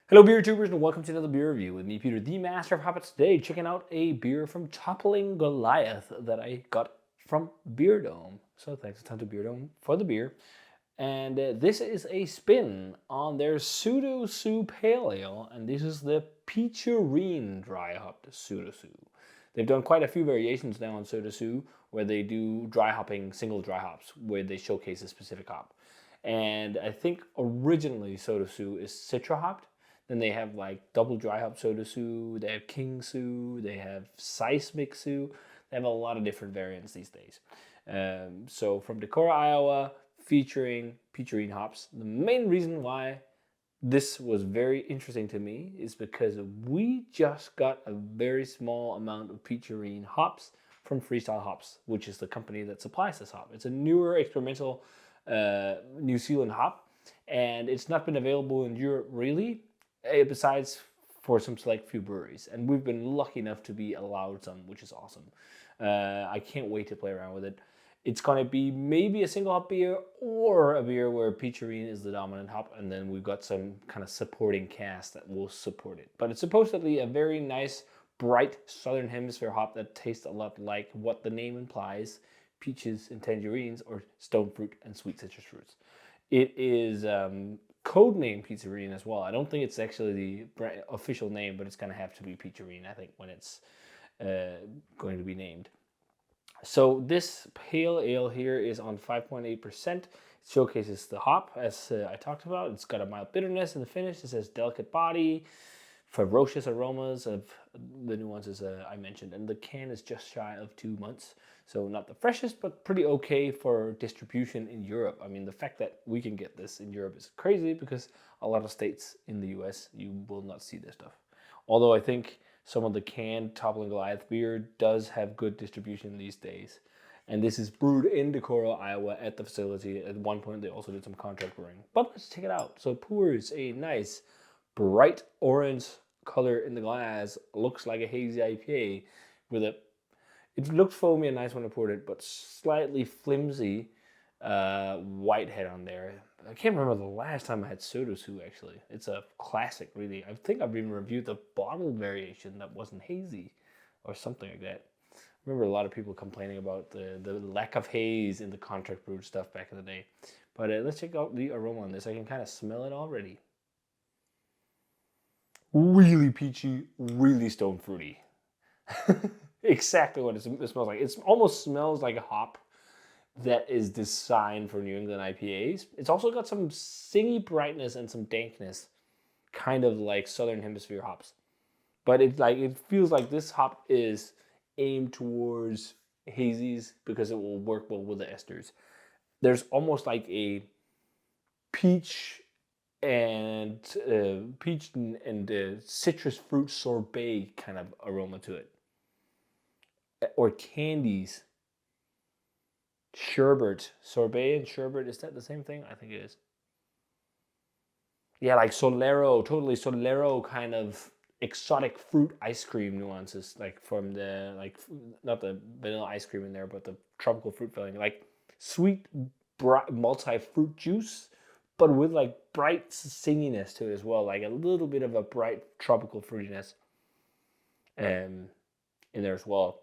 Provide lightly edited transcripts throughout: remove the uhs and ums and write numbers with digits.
Hello beer tubers and welcome to another beer review with me, Peter, the master of habits. Today, checking out a beer from Toppling Goliath that I got from Beerdome. So thanks a ton to Beerdome for the beer. And this is a spin on their Pseudo Pale Ale, and this is the Peacharine dry hopped Pseudo. They've done quite a few variations now on Pseudo where they do dry hopping, single dry hops, where they showcase a specific hop. And I think originally Pseudo is Citra hopped. Then they have like double dry hop Soda Sue, they have King Sue, they have Seismic Sue. They have a lot of different variants these days. So from Decorah, Iowa, featuring Peacharine hops. The main reason why this was very interesting to me is because we just got a very small amount of Peacharine hops from Freestyle Hops, which is the company that supplies this hop. It's a newer experimental New Zealand hop, and it's not been available in Europe really, besides for some select few breweries. And we've been lucky enough to be allowed some, which is awesome. I can't wait to play around with it. It's going to be maybe a single hop beer or a beer where Peacharine is the dominant hop, and then we've got some kind of supporting cast that will support it. But it's supposedly a very nice, bright Southern Hemisphere hop that tastes a lot like what the name implies, peaches and tangerines, or stone fruit and sweet citrus fruits. It is codename Peacharine as well. I don't think it's actually the official name, but it's going to have to be Peacharine, I think, when it's going to be named. So this pale ale here is on 5.8%. It showcases the hop, as I talked about. It's got a mild bitterness in the finish. It says delicate body, ferocious aromas of the nuances I mentioned. And the can is just shy of 2 months. So not the freshest, but pretty okay for distribution in Europe. I mean, the fact that we can get this in Europe is crazy because a lot of states in the US, you will not see this stuff. Although I think some of the canned Toppling Goliath beer does have good distribution these days. And this is brewed in Decorah, Iowa at the facility. At one point, they also did some contract brewing. But let's check it out. So it pours a nice bright orange color in the glass. Looks like a hazy IPA with a, it looked foamy and nice when I poured it, but slightly flimsy white head on there. I can't remember the last time I had Pseudo actually. It's a classic, really. I think I've even reviewed the bottled variation that wasn't hazy or something like that. I remember a lot of people complaining about the lack of haze in the contract brewed stuff back in the day. But let's check out the aroma on this. I can kind of smell it already. Really peachy, really stone fruity. Exactly what it smells like. It almost smells like a hop that is designed for New England IPAs. It's also got some singy brightness and some dankness, kind of like Southern Hemisphere hops. But it feels like this hop is aimed towards hazies because it will work well with the esters. There's almost like a peach and citrus fruit sorbet kind of aroma to it, or candies. Sherbet, sorbet and sherbet, is that the same thing? I think it is. Yeah, like Solero, totally Solero kind of exotic fruit ice cream nuances, like from the, like, not the vanilla ice cream in there, but the tropical fruit filling, like sweet multi-fruit juice, but with like bright singiness to it as well, like a little bit of a bright tropical fruitiness in there as well.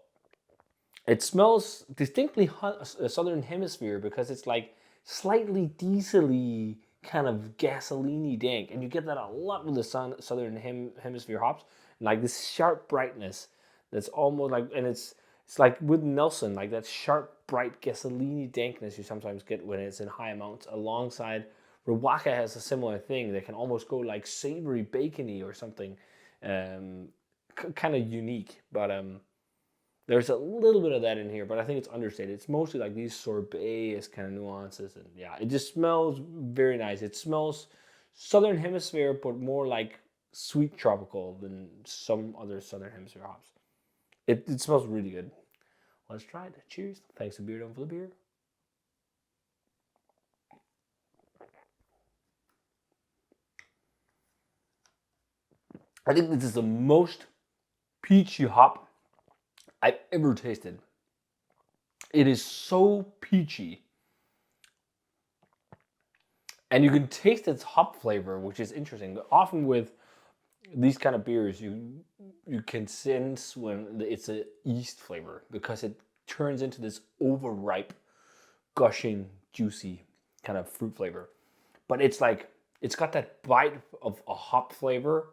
It smells distinctly Southern Hemisphere because it's like slightly diesel-y, kind of gasoline-y dank. And you get that a lot with the Southern Hemisphere hops. Like this sharp brightness that's almost like, and it's like with Nelson, like that sharp, bright gasoline-y dankness you sometimes get when it's in high amounts. Alongside, Riwaka has a similar thing that can almost go like savory, bacony or something, kind of unique. But there's a little bit of that in here, but I think it's understated. It's mostly like these sorbet kind of nuances, and yeah, it just smells very nice. It smells Southern Hemisphere, but more like sweet tropical than some other Southern Hemisphere hops. It smells really good. Let's try it. Cheers. Thanks to Beerdome for the beer. I think this is the most peachy hop I've ever tasted. It is so peachy. And you can taste its hop flavor, which is interesting. Often with these kind of beers, you can sense when it's a yeast flavor because it turns into this overripe, gushing, juicy kind of fruit flavor. But it's like it's got that bite of a hop flavor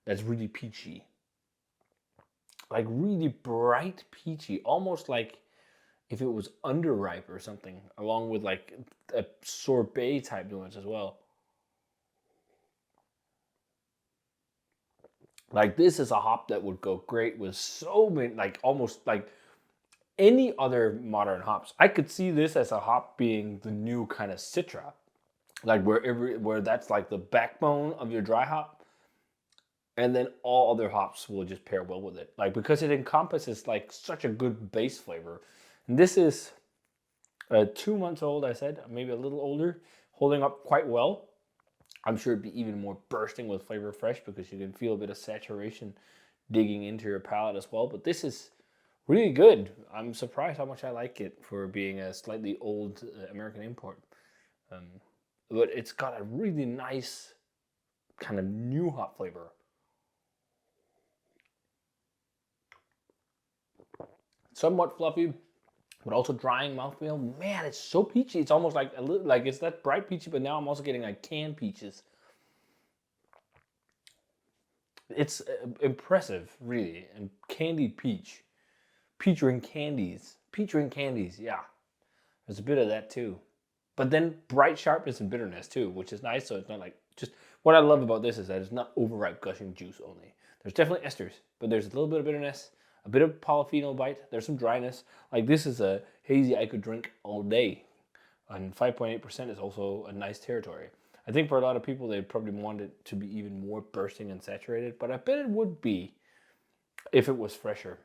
that's really peachy, like really bright peachy, almost like if it was underripe or something, along with like a sorbet type nuance as well. Like this is a hop that would go great with so many, like almost like any other modern hops. I could see this as a hop being the new kind of Citra, like where that's like the backbone of your dry hop, and then all other hops will just pair well with it. Like because it encompasses like such a good base flavor. And this is 2 months old, I said, maybe a little older, holding up quite well. I'm sure it'd be even more bursting with flavor fresh because you can feel a bit of saturation digging into your palate as well. But this is really good. I'm surprised how much I like it for being a slightly old American import. But it's got a really nice kind of new hop flavor. Somewhat fluffy, but also drying mouthfeel. Man, it's so peachy. It's almost like a little, like it's that bright peachy, but now I'm also getting like canned peaches. It's impressive, really. And candied peach, peaching candies. Yeah, there's a bit of that too. But then bright sharpness and bitterness too, which is nice. So it's not like just what I love about this is that it's not overripe gushing juice only. There's definitely esters, but there's a little bit of bitterness, a bit of polyphenol bite. There's some dryness. Like this is a hazy I could drink all day, and 5.8% is also a nice territory. I think for a lot of people they'd probably want it to be even more bursting and saturated, but I bet it would be if it was fresher.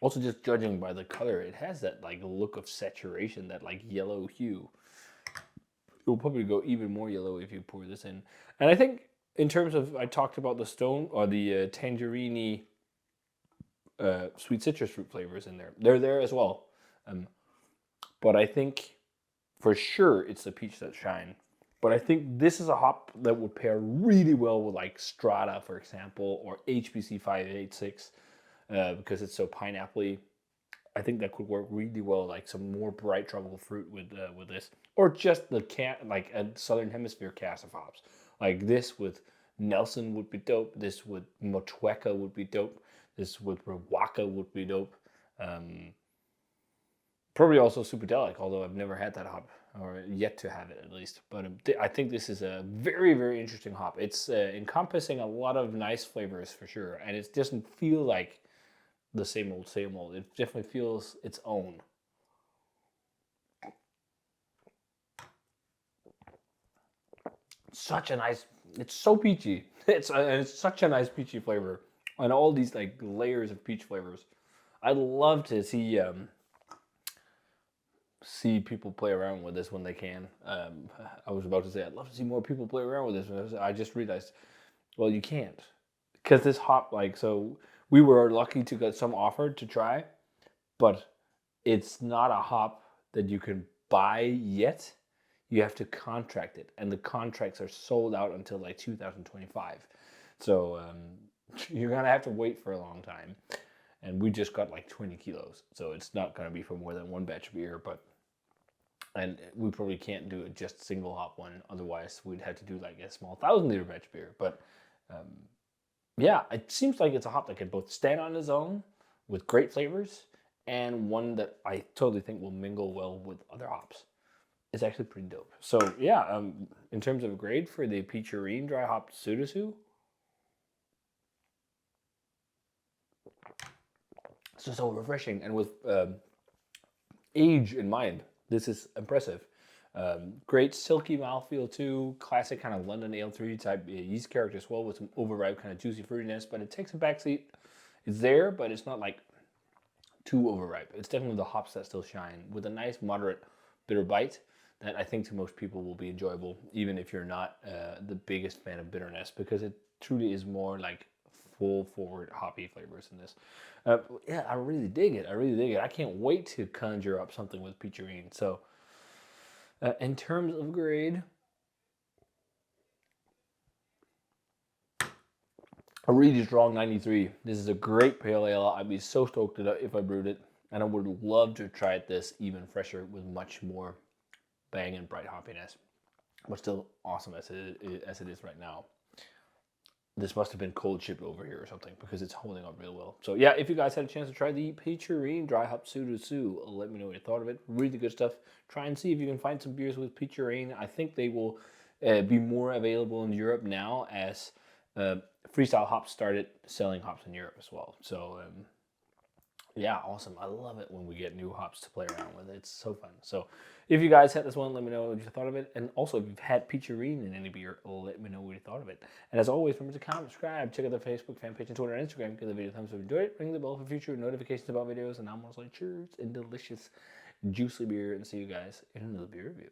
Also, just judging by the color, it has that like look of saturation, that like yellow hue. It will probably go even more yellow if you pour this in. And I think in terms of, I talked about the stone or the tangerine sweet citrus fruit flavors in there. They're there as well. But I think for sure it's the peach that shine. But I think this is a hop that would pair really well with like Strata, for example, or HBC 586 because it's so pineapple-y. I think that could work really well, like some more bright tropical fruit with this, or just the like a Southern Hemisphere cast of hops, like this with Nelson would be dope. This with Motueka would be dope. This with Rawaka would be dope. Probably also Superdelic, although I've never had that hop or yet to have it at least. But I think this is a very, very interesting hop. It's encompassing a lot of nice flavors for sure, and it doesn't feel like the same old, same old. It definitely feels its own. Such a nice, it's so peachy. It's such a nice peachy flavor. And all these like layers of peach flavors. I'd love to see people play around with this when they can. I was about to say I'd love to see more people play around with this. I just realized, well, you can't, because this hop, like, so we were lucky to get some offered to try, but it's not a hop that you can buy yet. You have to contract it, and the contracts are sold out until like 2025. So you're gonna have to wait for a long time. And we just got like 20 kilos, so it's not gonna be for more than one batch of beer. And we probably can't do it just single hop one. Otherwise, we'd have to do like a small 1,000-liter batch of beer. But yeah, it seems like it's a hop that can both stand on its own with great flavors, and one that I totally think will mingle well with other hops. It's actually pretty dope. So yeah, in terms of grade for the Peacharine dry hop Pseudo, it's just so refreshing, and with age in mind, this is impressive. Great silky mouthfeel too. Classic kind of London Ale 3 type yeast character as well, with some overripe kind of juicy fruitiness, but it takes a backseat. It's there, but it's not like too overripe. It's definitely the hops that still shine with a nice moderate bitter bite that I think to most people will be enjoyable, even if you're not the biggest fan of bitterness, because it truly is more like full forward hoppy flavors in this. Yeah, I really dig it. I can't wait to conjure up something with Peacharine. So in terms of grade, a really strong 93. This is a great pale ale. I'd be so stoked if I brewed it. And I would love to try this even fresher with much more bang and bright hoppiness. But still awesome as it is right now. This must have been cold shipped over here or something because it's holding up real well. So yeah, if you guys had a chance to try the Peacharine Dry Hop Pseudo, let me know what you thought of it. Really good stuff. Try and see if you can find some beers with Peacharine. I think they will be more available in Europe now as Freestyle Hops started selling hops in Europe as well. So yeah, awesome. I love it when we get new hops to play around with. It's so fun. So if you guys had this one, let me know what you thought of it. And also, if you've had Peacharine in any beer, let me know what you thought of it. And as always, remember to comment, subscribe, check out the Facebook fan page and Twitter and Instagram. Give the video a thumbs up if you enjoyed it. Ring the bell for future notifications about videos. And I'm most like cheers and delicious, juicy beer. And see you guys in another beer review.